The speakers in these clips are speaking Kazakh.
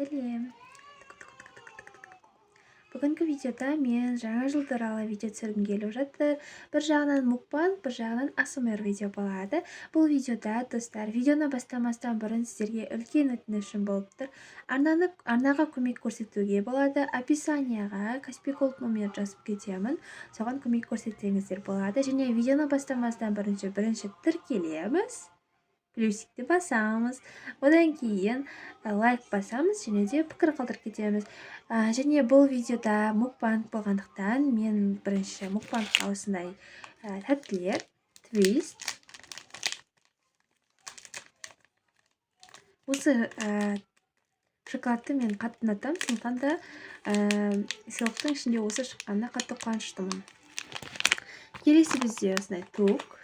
Сәлем. Бүгінгі видеода мен жаңа жыл туралы видео түсіргім келіп жатыр. Бір жағынан мукбанг, бір жағынан ASMR видео болады. Бұл видеода достар, видеоны бастамастан бұрын сіздерге үлкен өтінішім болып тұр. Арнаға көмек көрсетуге болады. Описанияға Каспий Голд номер жазып кетемін. Соған көмек көрсетсеңіздер болады. Және видеоны бастамастан бірінші тіркелеміз. Плюсикті басамыз, одан кейін лайк басамыз және де пікір қалдырып кетеміз. Және бұл видеода мукбанг болғандықтан мен бірінші мукбангқа осындай тәттілер, твист. Осы шоколадты мен қатты ұнатамын, сондықтан да сыйлықтың ішінде осы шыққанына қатты қуаныштымын. Келесі бізде осындай тук.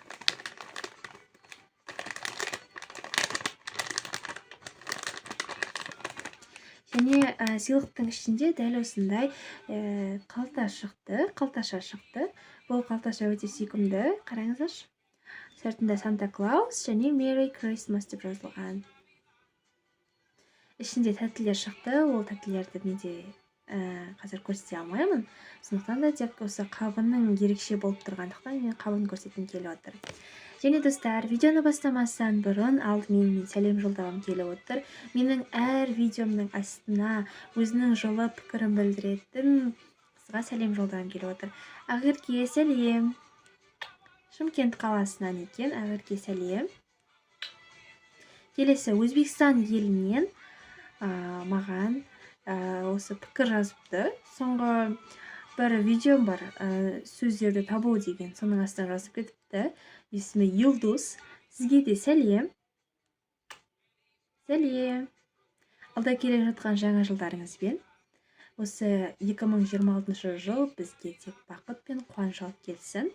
Және сыйлықтың ішінде дәл осындай қалташа шықты. Бұл қалташа өте сүйкімді. Қараңыздаршы. Сыртында Санта Клаус және Merry Christmas деп жазылған. Ішінде тәттілер шықты. Ол тәттілерді менде қазір көрсете алмаймын. Сондықтан да тек осы қабының ерекше болып тұрғандықтан мен қабын көрсеткім келіп отыр. Және достар, видеоны бастамастан бұрын алдымен мен сәлем жолдағым келіп отыр. Менің әр видеомның астына өзінің жылы пікірін білдіретін қызға сәлем жолдағым келіп отыр. Ақерке сәлем. Шымкент қаласынан екен, Ақерке сәлем. Келесі Өзбекстан елінен маған осы пікір жазыпты. Соңғы бір видеом бар, сөздерді табу деген, соның астына жазып кетіпті. Есімі Юлдус. Сізге де сәлем. Сәлем. Алда келе жатқан жаңа жылдарыңызбен. Осы 2026 жыл бізге тек бақыт пен қуаныш алып келсін.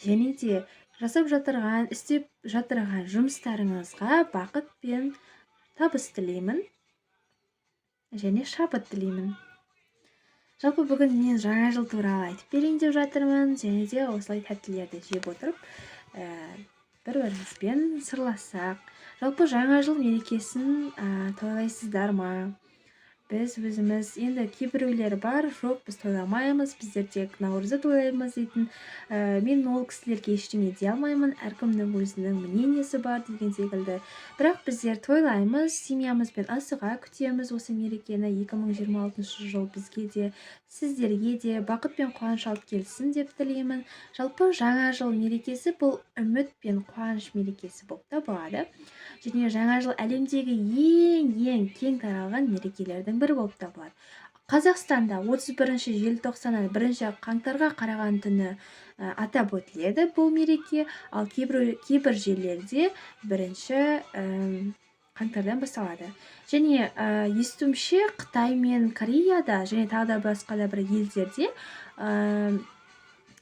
Және де жасап жатырған, істеп жатырған жұмыстарыңызға бақыт пен табыс тілеймін. Және шабыт тілеймін. Жалпы бүгін мен жаңа жыл туралы айтып берейін деп жатырмын. Және де осылай тәттілерді жеп отырып, бір-бірімізбен сырлассақ. Жалпы жаңа жыл мерекесін тойлайсыздар ма? Біз өзіміз, енді кейбіреулер бар, жоқ, біз тойламаймыз, біздер тек наурызды тойлаймыз дейтін. Мен ол кісілерге ештеңе дей алмаймын, әркімнің өзінің мнениесі бар деген секілді. Бірақ біздер тойлаймыз, семьямызбен асыға күтеміз осы мерекені. 2026 жыл бізге де, сіздерге де бақыт пен қуаныш алып келсін деп тілеймін. Жалпы жаңа жыл мерекесі бұл үміт пен қуаныш мерекесі болып табылады. Және жаңа жыл әлемдегі ең кең таралған мерекелердің бірі болып табылады. Қазақстанда 31 желтоқсаннан 1 қаңтарға қараған түні атап өтіледі бұл мереке, ал кейбір жерлерде 1 қаңтардан басталады. Және естуімше Қытай мен Кореяда және тағы да басқа да бір елдерде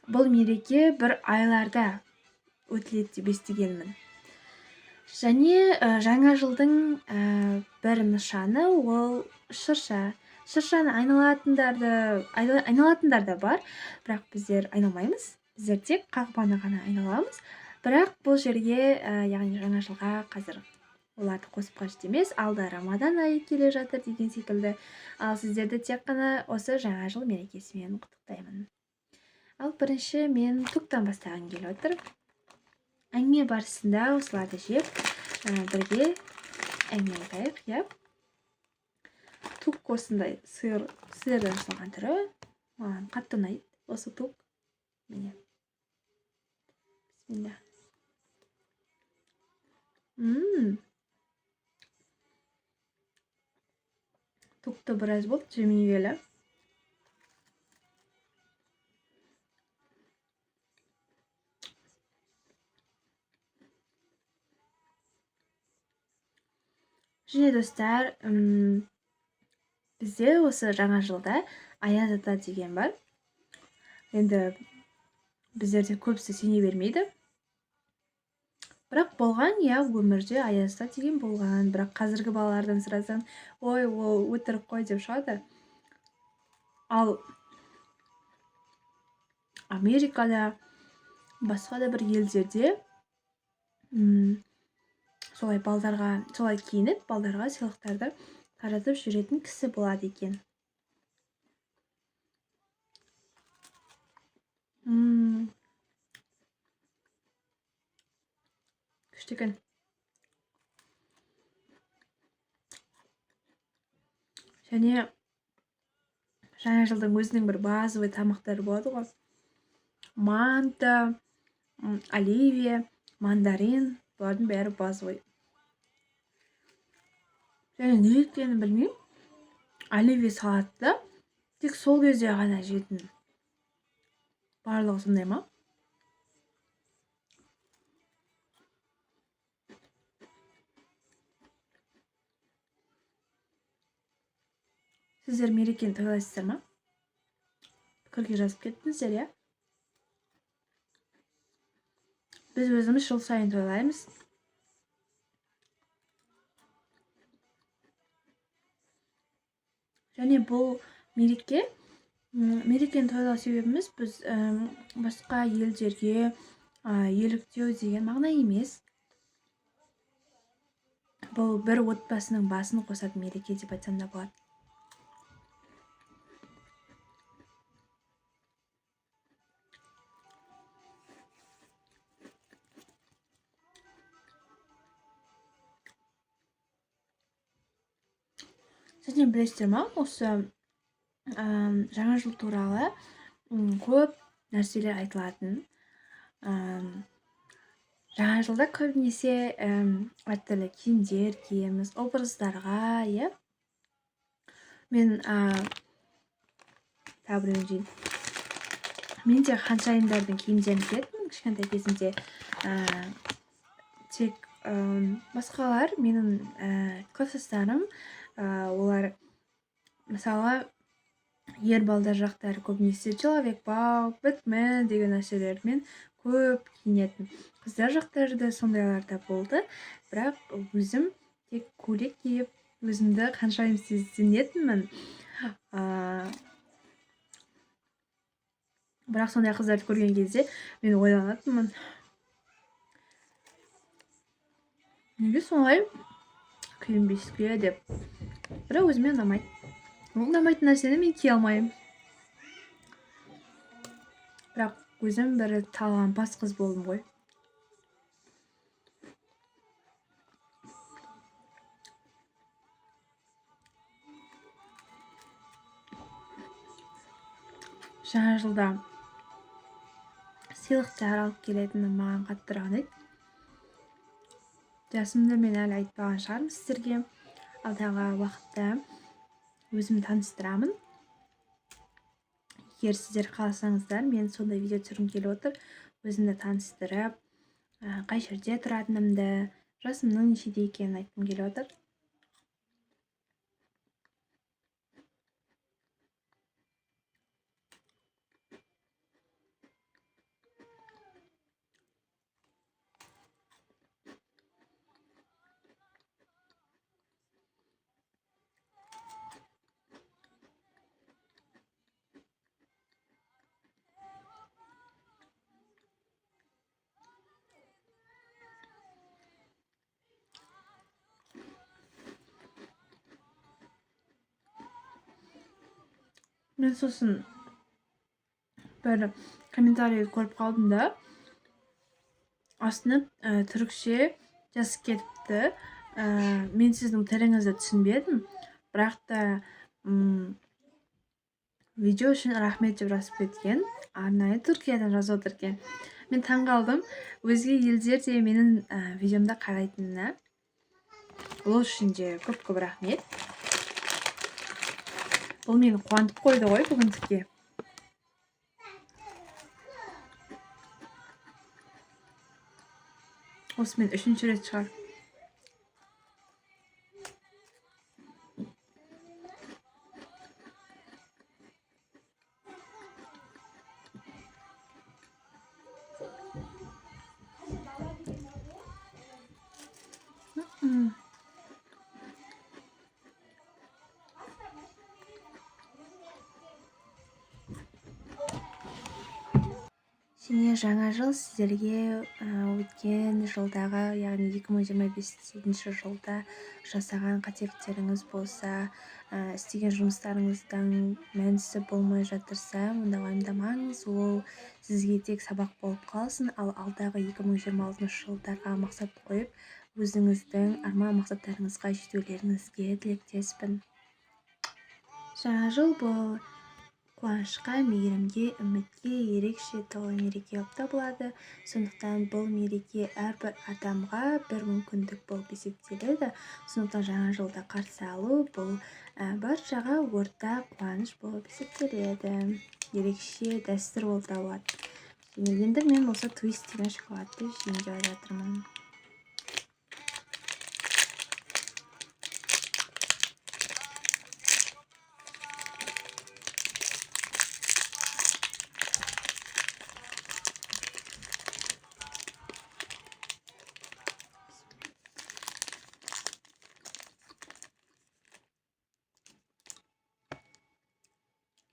бұл мереке бір айларда өтіледі деп естігенмін. Және жаңа жылдың бір нышаны ол шырша. Шыршаны айналатындар да бар, бірақ біздер айналмаймыз. Біздер тек қақпаны ғана айналамыз. Бірақ бұл жерге, яғни жаңа жылға қазір оларды қосып қажет емес. Алда Рамадан айы келе жатыр деген секілді. Ал сіздерді тек қана осы жаңа жыл мерекесімен құттықтаймын. Ал бірінші мен туктан бастағым келіп отыр. Әңгіме барысында осыларды жеп, бірге әңгіме айтайық, иә. Тук осындай сырдан жасалған түрі. Маған қатты ұнайды осы тук. Міне. Бисмилля. Тукты біраз болды жемегелі. Және достар, бізде осы жаңа жылда аяз ата деген бар. Енді біздерде көбісі сене бермейді. Бірақ болған, иә, өмірде аяз ата деген болған. Бірақ қазіргі балалардан сұрасаң, ой, ол өтірік қой деп шығады. Ал Америкада, басқа да бір елдерде солай киініп, балдарға сыйлықтарды таратып жүретін кісі болады екен. Күшті екен. Және жаңа жылдың өзінің бір базовый тамақтары болады ғой. Манта, оливия, мандарин, бұлардың бәрі базовый. Және не екенін білмеймін. Оливия салатты тек сол кезде ғана жейтін. Барлығы сондай ма? Сіздер мерекені тойлайсыздар ма? Пікірге жазып кеттіңіздер, иә? Біз өзіміз жыл сайын тойлаймыз. Және бұл мерекені тойлау себебіміз біз басқа елдерге еліктеу деген мағына емес. Бұл бір отбасының басын қосатын мереке деп айтсам да болады. Сіздер білесіздер ма, осы жаңа жыл туралы көп нәрселер айтылатын. Жаңа жылда көбінесе әртүрлі киімдер киеміз, образдарға, иә. Мен мен де ханшайымдардың киімдерін киетінмін кішкентай кезімде. Тек басқалар, менің класстастарым, олар мысалы ер балдар жақтары көбінесе Человек-паук, Бэтмен деген нәрселермен көп киінетін. Қыздар жақтары да сондайлар да болды. Бірақ өзім тек көйлек киіп, өзімді ханшайым сезінетінмін. Бірақ сондай қыздарды көрген кезде мен ойланатынмын. Неге солай киінбеске деп. Бірақ өзіме ұнамайды. Ұнамайтын нәрсені мен кие алмаймын. Бірақ өзім бір талғампаз қыз болдым ғой. Жаңа жылда сыйлықтар алып келетіні маған қатты ұнайды. Жасымды мен әлі айтпаған шығармын сіздерге. Алдағы уақытта өзім таныстырамын. Егер сіздер қаласаңыздар, мен сондай видео түсіргім келіп отыр. Өзімді таныстырып, қай жерде тұратынымды, жасымның нешеде екенін айтқым келіп отыр. Мен сосын бір комментарий көріп қалдым да, астына түрікше жазып кетіпті. Мен сіздің тіліңізді түсінбедім, бірақ та видео үшін рахмет деп жазып кеткен. Арнайы Түркиядан жазып отыр екен. Мен таңғалдым. Өзге елдер де менің видеомда қарайтынына. Ол үшін де көп рахмет. Бұл мені қуантып қойды ғой бүгіндікке. Осы мен 3-ші рет шығар. және жаңа жыл сіздерге өткен жылдағы, яғни 2025 жылда жасаған қателіктеріңіз болса, істеген жұмыстарыңыздың мәнісі болмай жатырса, онда уайымдамаңыз, ол сізге тек сабақ болып қалсын, ал алдағы 2026 жылдарға мақсат қойып, өзіңіздің арман мақсаттарыңызға жетулеріңізге тілектеспін. Жаңа жыл бұл қуанышқа, мейірімге, үмітке ерекше толы мереке болып табылады. Сондықтан бұл мереке әрбір адамға бір мүмкіндік болып есептеледі. Сондықтан жаңа жылды қарсы алу бұл баршаға ортақ қуаныш болып есептеледі. Ерекше дәстүр болып табылады. Және енді мен осы твист деген шоколадты жейін деп жатырмын.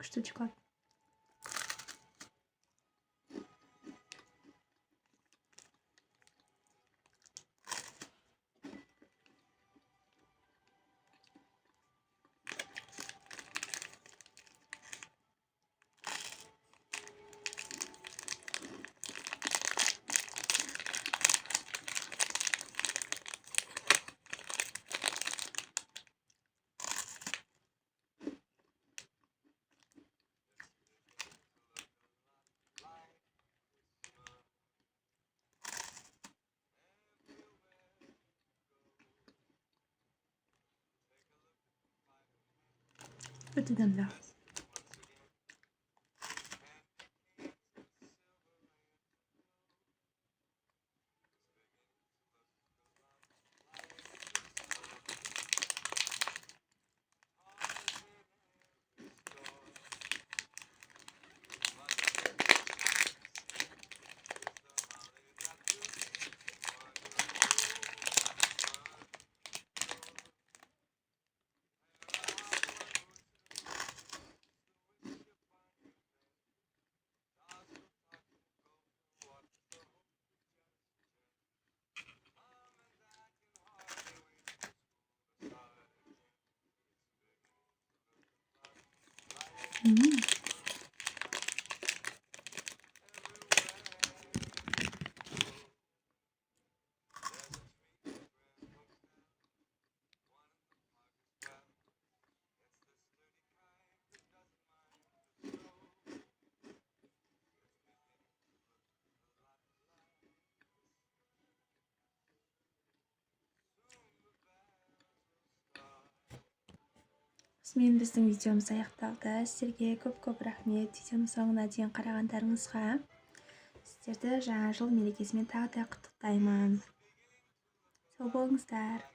Күшті шоколад. Өте дәмді. Осымен біздің видеомыз аяқталды. Сіздерге көп рахмет видеоның соңына дейін қарағандарыңызға. Сіздерді жаңа жыл мерекесімен тағы да құттықтаймын. Сау болыңыздар.